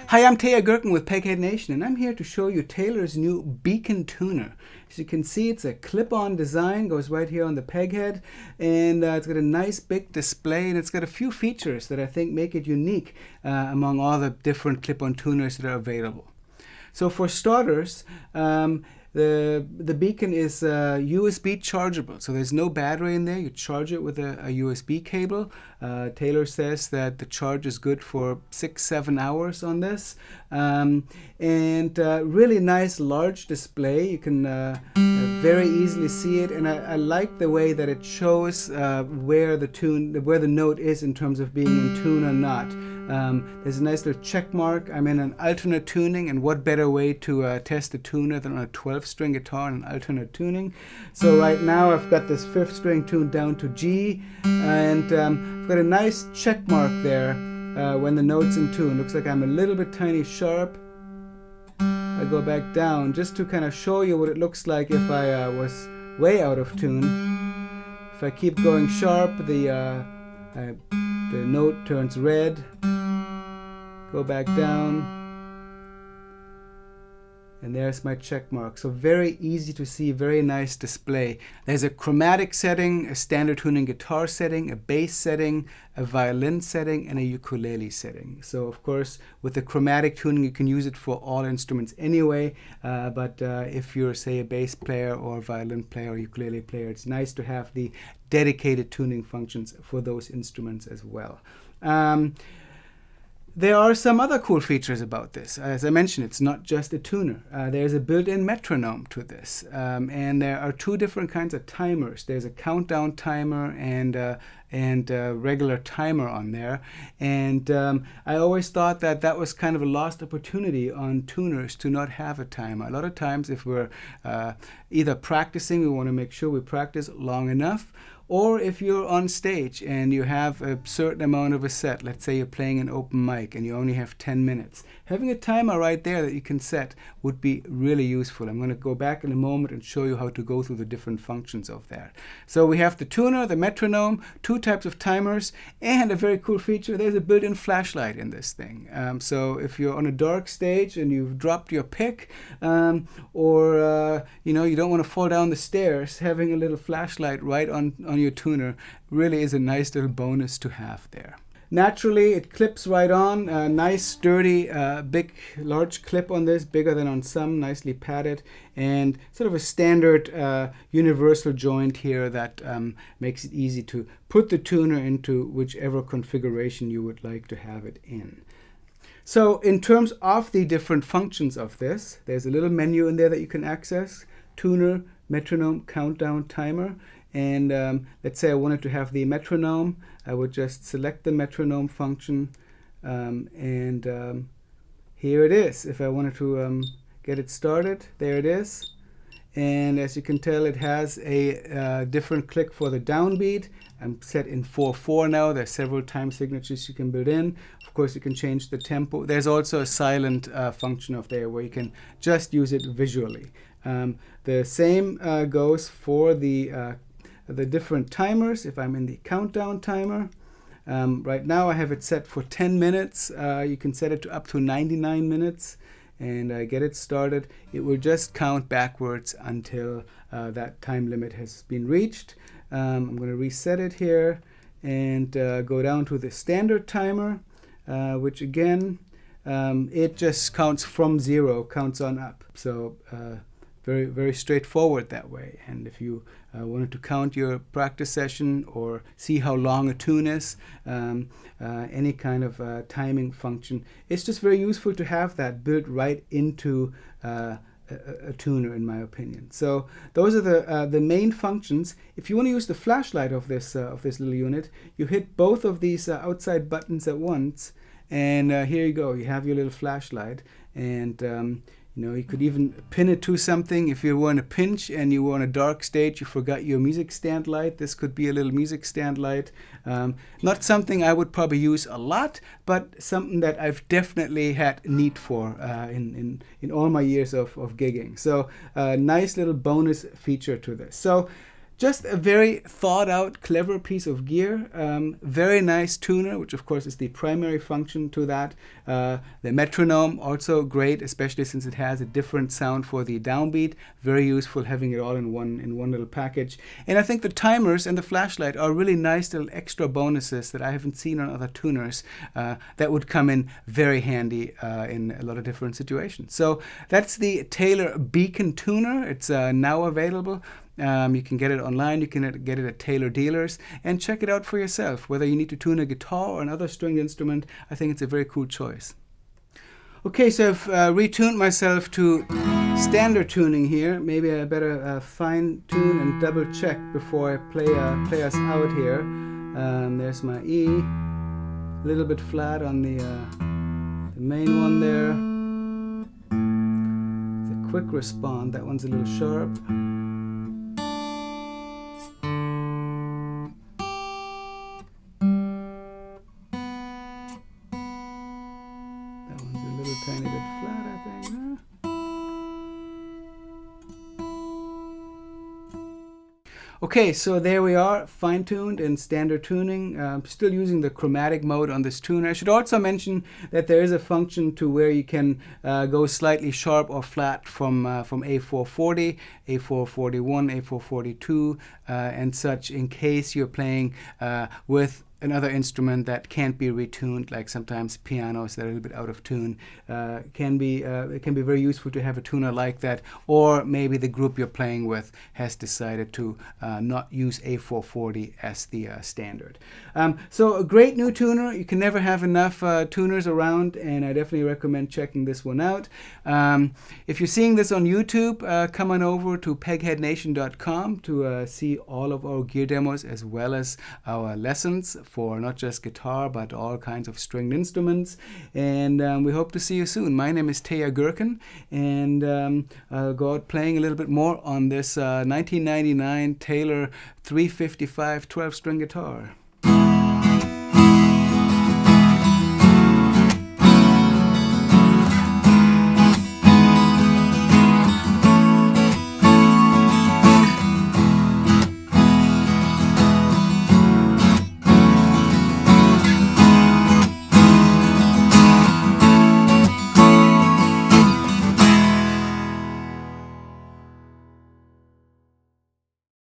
Hi, I'm Teja Gerken with Peghead Nation, and I'm here to show you Taylor's new Beacon tuner. As you can see, it's a clip-on design, goes right here on the peghead, and it's got a nice big display, and it's got a few features that I think make it unique among all the different clip-on tuners that are available. So for starters, the Beacon is USB chargeable, so there's no battery in there. You charge it with a USB cable. Taylor says that the charge is good for 6-7 hours on this, and really nice large display. You can very easily see it, and I like the way that it shows where the note is in terms of being in tune or not. There's a nice little check mark. I'm in an alternate tuning, and what better way to test a tuner than on a 12-string guitar in alternate tuning. So right now I've got this 5th string tuned down to G, and I've got a nice check mark there when the note's in tune. Looks like I'm a little bit tiny sharp. I go back down just to kind of show you what it looks like if I was way out of tune. If I keep going sharp, the note turns red. Go back down, and there's my check mark. So very easy to see, very nice display. There's a chromatic setting, a standard tuning guitar setting, a bass setting, a violin setting, and a ukulele setting. So of course with the chromatic tuning you can use it for all instruments anyway, but if you're, say, a bass player or a violin player or ukulele player, it's nice to have the dedicated tuning functions for those instruments as well. There are some other cool features about this. As I mentioned, it's not just a tuner. There's a built-in metronome to this, and there are 2 different kinds of timers. There's a countdown timer and a regular timer on there. And I always thought that that was kind of a lost opportunity on tuners to not have a timer. A lot of times if we're either practicing, we want to make sure we practice long enough, or if you're on stage and you have a certain amount of a set, let's say you're playing an open mic and you only have 10 minutes, having a timer right there that you can set would be really useful. I'm going to go back in a moment and show you how to go through the different functions of that. So we have the tuner, the metronome, 2 types of timers, and a very cool feature, there's a built-in flashlight in this thing. So if you're on a dark stage and you've dropped your pick, or you don't want to fall down the stairs, having a little flashlight right on your tuner really is a nice little bonus to have there. Naturally, it clips right on. A nice, sturdy, big, large clip on this, bigger than on some, nicely padded, and sort of a standard universal joint here that makes it easy to put the tuner into whichever configuration you would like to have it in. So in terms of the different functions of this, there's a little menu in there that you can access: tuner, metronome, countdown, timer. And let's say I wanted to have the metronome, I would just select the metronome function, and here it is. If I wanted to get it started, there it is. And as you can tell, it has a different click for the downbeat. I'm set in 4/4 now. There's several time signatures you can build in. Of course, you can change the tempo. There's also a silent function of there where you can just use it visually. The same goes for the different timers. If I'm in the countdown timer, right now I have it set for 10 minutes. You can set it to up to 99 minutes, and I get it started. It will just count backwards until that time limit has been reached. I'm going to reset it here and go down to the standard timer, which again, it just counts from 0, counts on up. So very, very straightforward that way. And if you wanted to count your practice session or see how long a tune is, any kind of timing function, it's just very useful to have that built right into a tuner, in my opinion. So those are the main functions. If you want to use the flashlight of this little unit, you hit both of these outside buttons at once, and here you go. You have your little flashlight, and you could even pin it to something. If you were in a pinch and you were on a dark stage, you forgot your music stand light, this could be a little music stand light. Not something I would probably use a lot, but something that I've definitely had need for in all my years of gigging. So nice little bonus feature to this. So Just a very thought out, clever piece of gear. Very nice tuner, which of course is the primary function to that. The metronome, also great, especially since it has a different sound for the downbeat. Very useful having it all in one little package. And I think the timers and the flashlight are really nice little extra bonuses that I haven't seen on other tuners that would come in very handy in a lot of different situations. So that's the Taylor Beacon tuner. It's now available. You can get it online, you can get it at Taylor dealers, and check it out for yourself. Whether you need to tune a guitar or another stringed instrument, I think it's a very cool choice. Okay, so I've retuned myself to standard tuning here. Maybe I better fine tune and double check before I play us out here. There's my E, a little bit flat on the main one there. It's a quick response, that one's a little sharp. Tiny bit flat, I think. Okay, so there we are, fine-tuned in standard tuning. Still using the chromatic mode on this tuner. I should also mention that there is a function to where you can go slightly sharp or flat from A440, A441, A442, and such, in case you're playing with another instrument that can't be retuned, like sometimes pianos that are a little bit out of tune. It can be very useful to have a tuner like that, or maybe the group you're playing with has decided to not use A440 as the standard. So a great new tuner. You can never have enough tuners around, and I definitely recommend checking this one out. If you're seeing this on YouTube, come on over to pegheadnation.com to see all of our gear demos as well as our lessons for not just guitar but all kinds of stringed instruments, and we hope to see you soon. My name is Teja Gerken, and I'll go out playing a little bit more on this 1999 Taylor 355 12-string guitar.